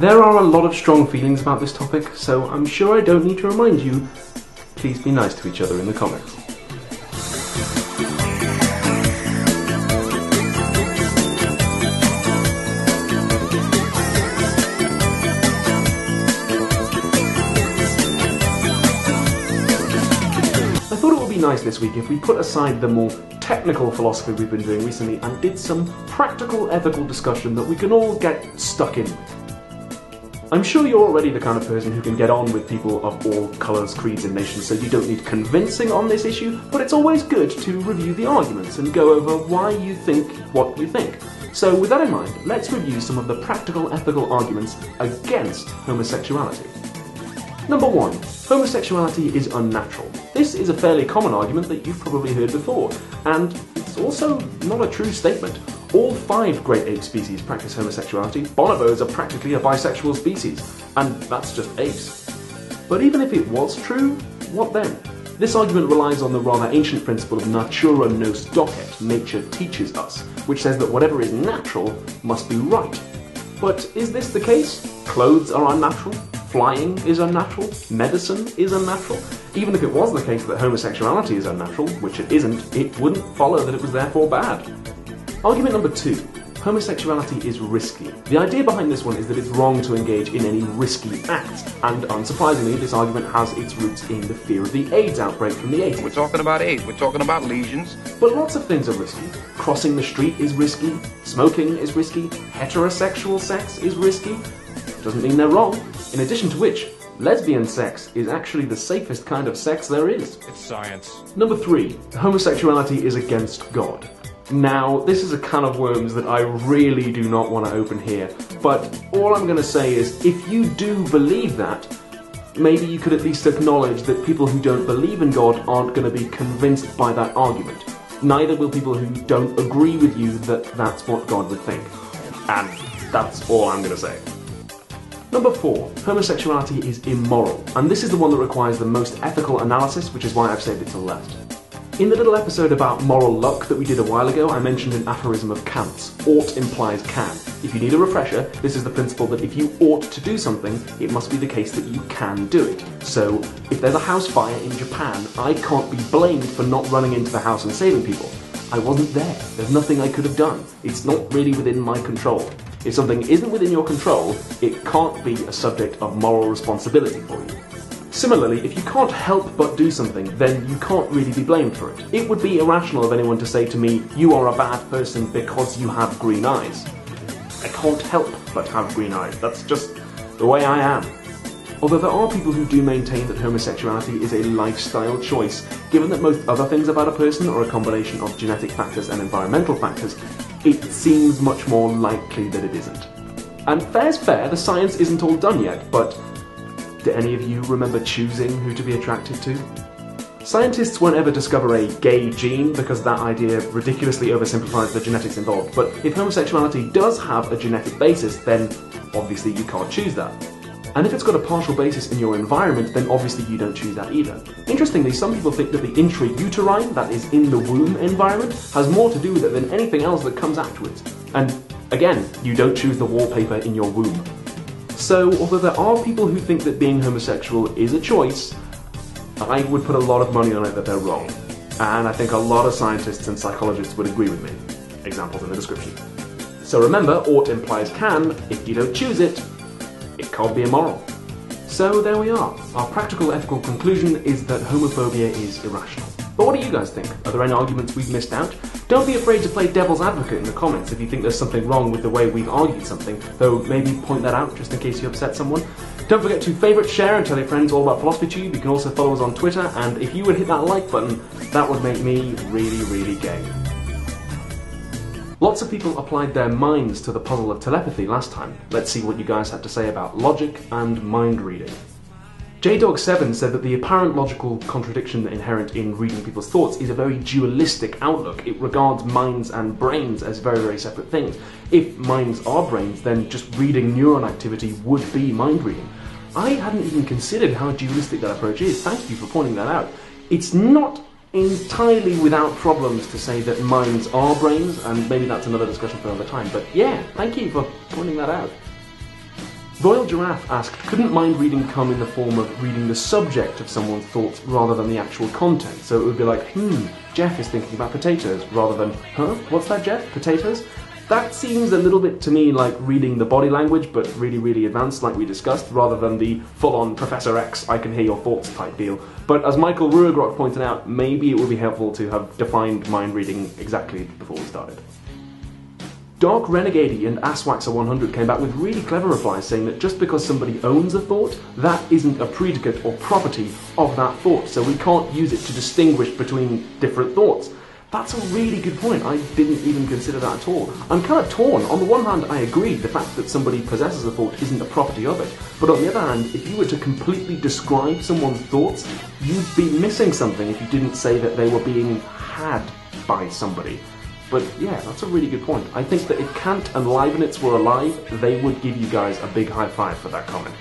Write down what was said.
There are a lot of strong feelings about this topic, so I'm sure I don't need to remind you, please be nice to each other in the comments. I thought it would be nice this week if we put aside the more technical philosophy we've been doing recently and did some practical ethical discussion that we can all get stuck in with. I'm sure you're already the kind of person who can get on with people of all colours, creeds and nations, so you don't need convincing on this issue, but it's always good to review the arguments and go over why you think what you think. So with that in mind, let's review some of the practical ethical arguments against homosexuality. Number 1. Homosexuality is unnatural. This is a fairly common argument that you've probably heard before, and it's also not a true statement. All 5 great ape species practice homosexuality. Bonobos are practically a bisexual species, and that's just apes. But even if it was true, what then? This argument relies on the rather ancient principle of natura nos docet, nature teaches us, which says that whatever is natural must be right. But is this the case? Clothes are unnatural? Flying is unnatural? Medicine is unnatural? Even if it was the case that homosexuality is unnatural, which it isn't, it wouldn't follow that it was therefore bad. Argument number 2. Homosexuality is risky. The idea behind this one is that it's wrong to engage in any risky acts, and unsurprisingly, this argument has its roots in the fear of the AIDS outbreak from the 80s. We're talking about AIDS, we're talking about lesions. But lots of things are risky. Crossing the street is risky, smoking is risky, heterosexual sex is risky. Doesn't mean they're wrong. In addition to which, lesbian sex is actually the safest kind of sex there is. It's science. Number 3. Homosexuality is against God. Now, this is a can of worms that I really do not want to open here, but all I'm going to say is, if you do believe that, maybe you could at least acknowledge that people who don't believe in God aren't going to be convinced by that argument. Neither will people who don't agree with you that that's what God would think. And that's all I'm going to say. Number 4. Homosexuality is immoral, and this is the one that requires the most ethical analysis, which is why I've saved it till last. In the little episode about moral luck that we did a while ago, I mentioned an aphorism of Kant's. Ought implies can. If you need a refresher, this is the principle that if you ought to do something, it must be the case that you can do it. So, if there's a house fire in Japan, I can't be blamed for not running into the house and saving people. I wasn't there. There's nothing I could have done. It's not really within my control. If something isn't within your control, it can't be a subject of moral responsibility for you. Similarly, if you can't help but do something, then you can't really be blamed for it. It would be irrational of anyone to say to me, you are a bad person because you have green eyes. I can't help but have green eyes. That's just the way I am. Although there are people who do maintain that homosexuality is a lifestyle choice, given that most other things about a person are a combination of genetic factors and environmental factors, it seems much more likely that it isn't. And fair's fair, the science isn't all done yet, but do any of you remember choosing who to be attracted to? Scientists won't ever discover a gay gene because that idea ridiculously oversimplifies the genetics involved, but if homosexuality does have a genetic basis, then obviously you can't choose that. And if it's got a partial basis in your environment, then obviously you don't choose that either. Interestingly, some people think that the intrauterine, that is in the womb environment, has more to do with it than anything else that comes afterwards. And again, you don't choose the wallpaper in your womb. So, although there are people who think that being homosexual is a choice, I would put a lot of money on it that they're wrong. And I think a lot of scientists and psychologists would agree with me. Examples in the description. So remember, ought implies can. If you don't choose it, it can't be immoral. So there we are. Our practical ethical conclusion is that homophobia is irrational. But what do you guys think? Are there any arguments we've missed out? Don't be afraid to play devil's advocate in the comments if you think there's something wrong with the way we've argued something, though maybe point that out just in case you upset someone. Don't forget to favourite, share and tell your friends all about PhilosophyTube. You can also follow us on Twitter, and if you would hit that like button, that would make me really, really gay. Lots of people applied their minds to the puzzle of telepathy last time. Let's see what you guys had to say about logic and mind reading. JDog7 said that the apparent logical contradiction inherent in reading people's thoughts is a very dualistic outlook. It regards minds and brains as very, very separate things. If minds are brains, then just reading neuron activity would be mind reading. I hadn't even considered how dualistic that approach is. Thank you for pointing that out. It's not entirely without problems to say that minds are brains, and maybe that's another discussion for another time, but yeah, thank you for pointing that out. Royal Giraffe asked, couldn't mind reading come in the form of reading the subject of someone's thoughts rather than the actual content? So it would be like, Jeff is thinking about potatoes, rather than, huh? What's that, Jeff? Potatoes? That seems a little bit to me like reading the body language, but really, really advanced, like we discussed, rather than the full-on Professor X, I can hear your thoughts type deal. But as Michael Ruegrock pointed out, maybe it would be helpful to have defined mind reading exactly before we started. Dark Renegade and Asswaxer100 came back with really clever replies saying that just because somebody owns a thought, that isn't a predicate or property of that thought, so we can't use it to distinguish between different thoughts. That's a really good point. I didn't even consider that at all. I'm kind of torn. On the one hand, I agree the fact that somebody possesses a thought isn't a property of it. But on the other hand, if you were to completely describe someone's thoughts, you'd be missing something if you didn't say that they were being had by somebody. But yeah, that's a really good point. I think that if Kant and Leibniz were alive, they would give you guys a big high five for that comment.